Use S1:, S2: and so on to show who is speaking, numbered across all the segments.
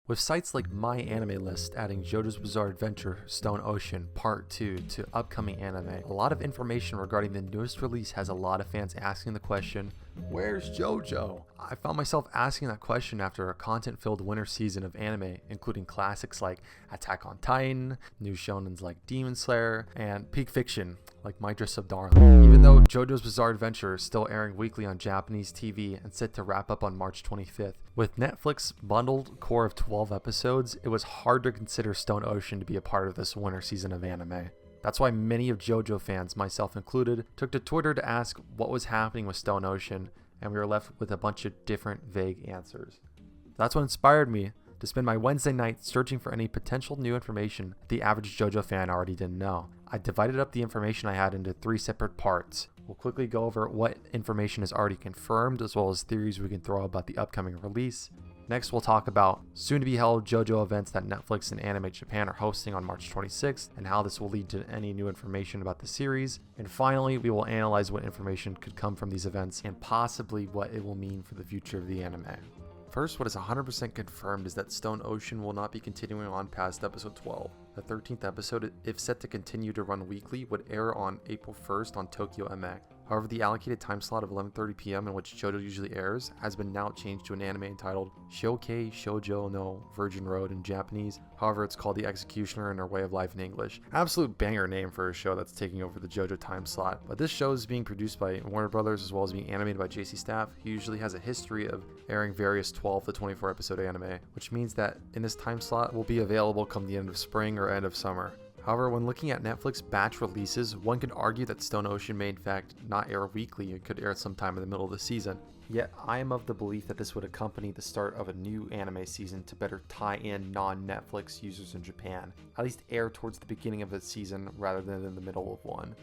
S1: With sites like My Anime List adding JoJo's Bizarre Adventure Stone Ocean Part 2 to upcoming anime, a lot of information regarding the newest release has a lot of fans asking the question, where's JoJo? I found myself asking that question after a content-filled winter season of anime, including classics like Attack on Titan, new shonens like Demon Slayer, and peak fiction like My Dress Up Darling. Even though JoJo's Bizarre Adventure is still airing weekly on Japanese TV and set to wrap up on March 25th, with Netflix's bundled core of 12 episodes, it was hard to consider Stone Ocean to be a part of this winter season of anime. That's why many of JoJo fans, myself included, took to Twitter to ask what was happening with Stone Ocean, and we were left with a bunch of different vague answers. That's what inspired me to spend my Wednesday night searching for any potential new information the average JoJo fan already didn't know. I divided up the information I had into 3 separate parts. We'll quickly go over what information is already confirmed, as well as theories we can throw about the upcoming release. Next, we'll talk about soon-to-be-held JoJo events that Netflix and Anime Japan are hosting on March 26th, and how this will lead to any new information about the series. And finally, we will analyze what information could come from these events, and possibly what it will mean for the future of the anime. First, what is 100% confirmed is that Stone Ocean will not be continuing on past episode 12. The 13th episode, if set to continue to run weekly, would air on April 1st on Tokyo MX. However, the allocated time slot of 11:30 p.m. in which JoJo usually airs has been now changed to an anime entitled Shoukei Shoujo no Virgin Road in Japanese. However, it's called The Executioner and Her Way of Life in English. Absolute banger name for a show that's taking over the JoJo time slot. But this show is being produced by Warner Brothers as well as being animated by JC Staff, who usually has a history of airing various 12 to 24 episode anime, which means that in this time slot will be available come the end of spring or end of summer. However, when looking at Netflix batch releases, one could argue that Stone Ocean may in fact not air weekly. It could air sometime in the middle of the season. Yet, I am of the belief that this would accompany the start of a new anime season to better tie in non-Netflix users in Japan, at least air towards the beginning of the season rather than in the middle of one.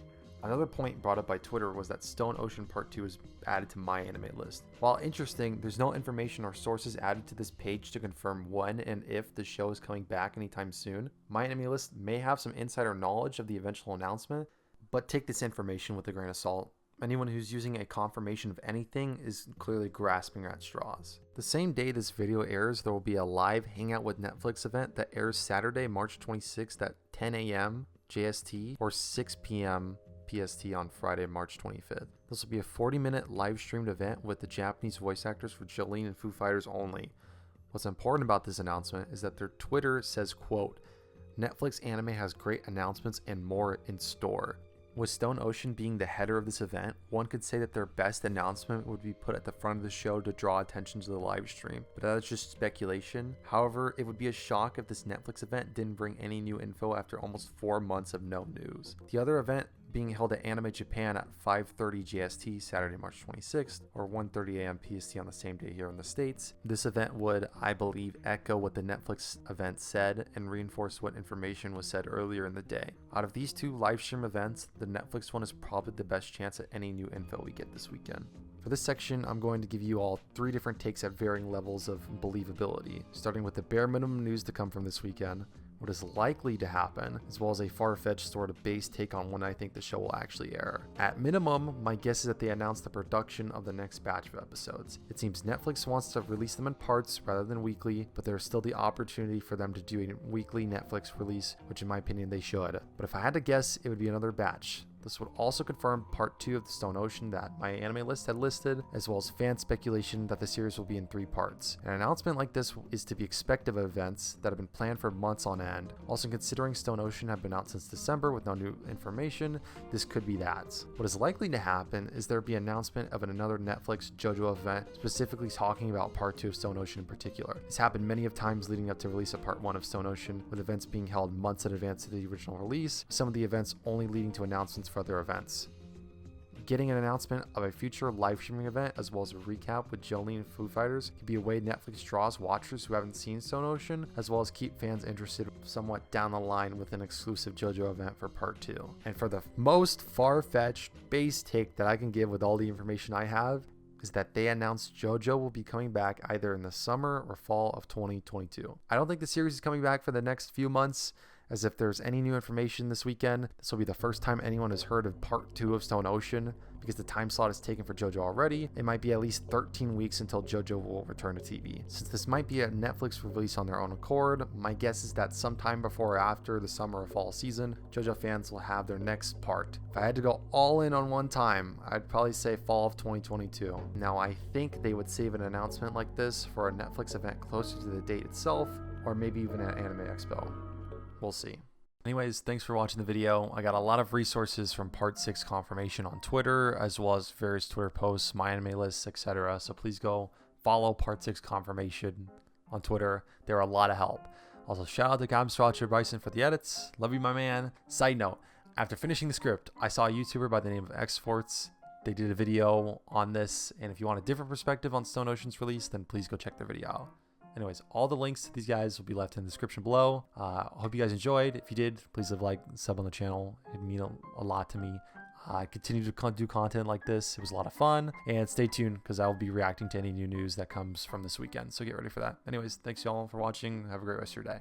S1: Another point brought up by Twitter was that Stone Ocean Part 2 is added to My Anime List. While interesting, there's no information or sources added to this page to confirm when and if the show is coming back anytime soon. My Anime List may have some insider knowledge of the eventual announcement, but take this information with a grain of salt. Anyone who's using a confirmation of anything is clearly grasping at straws. The same day this video airs, there will be a live Hangout with Netflix event that airs Saturday, March 26th at 10 a.m. JST or 6 p.m. PST on Friday, March 25th. This will be a 40-minute live-streamed event with the Japanese voice actors for Jolyne and Foo Fighters only. What's important about this announcement is that their Twitter says, quote, Netflix Anime has great announcements and more in store. With Stone Ocean being the header of this event, one could say that their best announcement would be put at the front of the show to draw attention to the live stream, but that is just speculation. However, it would be a shock if this Netflix event didn't bring any new info after almost 4 months of no news. The other event being held at Anime Japan at 5:30 JST Saturday, March 26th, or 1:30 a.m. PST on the same day here in the States. This event would, I believe, echo what the Netflix event said and reinforce what information was said earlier in the day. Out of these 2 live stream events, the Netflix one is probably the best chance at any new info we get this weekend. For this section, I'm going to give you all 3 different takes at varying levels of believability, starting with the bare minimum news to come from this weekend, what is likely to happen, as well as a far-fetched sort of base take on when I think the show will actually air. At minimum, my guess is that they announced the production of the next batch of episodes. It seems Netflix wants to release them in parts rather than weekly, but there's still the opportunity for them to do a weekly Netflix release, which in my opinion they should. But if I had to guess, it would be another batch. This would also confirm part 2 of the Stone Ocean that My Anime List had listed, as well as fan speculation that the series will be in 3 parts. An announcement like this is to be expected of events that have been planned for months on end. Also, considering Stone Ocean have been out since December with no new information, this could be that. What is likely to happen is there be an announcement of another Netflix JoJo event specifically talking about part 2 of Stone Ocean in particular. This happened many of times leading up to release of part 1 of Stone Ocean, with events being held months in advance of the original release, some of the events only leading to announcements for other events. Getting an announcement of a future live streaming event as well as a recap with Jolyne and Foo Fighters could be a way Netflix draws watchers who haven't seen Stone Ocean, as well as keep fans interested somewhat down the line with an exclusive JoJo event for part 2. And for the most far-fetched base take that I can give with all the information I have, is that they announced JoJo will be coming back either in the summer or fall of 2022. I don't think the series is coming back for the next few months, as if there's any new information this weekend, this will be the first time anyone has heard of part 2 of Stone Ocean. Because the time slot is taken for JoJo already, it might be at least 13 weeks until JoJo will return to TV. Since this might be a Netflix release on their own accord, my guess is that sometime before or after the summer or fall season, JoJo fans will have their next part. If I had to go all in on one time, I'd probably say fall of 2022. Now, I think they would save an announcement like this for a Netflix event closer to the date itself, or maybe even at Anime Expo. We'll see. Anyways, thanks for watching the video. I got a lot of resources from part 6 confirmation on Twitter, as well as various Twitter posts, my anime lists, etc. So please go follow part 6 confirmation on Twitter. They're a lot of help. Also, shout out to Gabswatcher Bryson for the edits. Love you, my man. Side note, after finishing the script, I saw a YouTuber by the name of xForts. They did a video on this, and if you want a different perspective on Stone Ocean's release, then please go check their video out. Anyways, all the links to these guys will be left in the description below. I hope you guys enjoyed. If you did, please leave a like, sub on the channel. It'd mean a lot to me. I continue to do content like this. It was a lot of fun. And stay tuned because I will be reacting to any new news that comes from this weekend. So get ready for that. Anyways, thanks y'all for watching. Have a great rest of your day.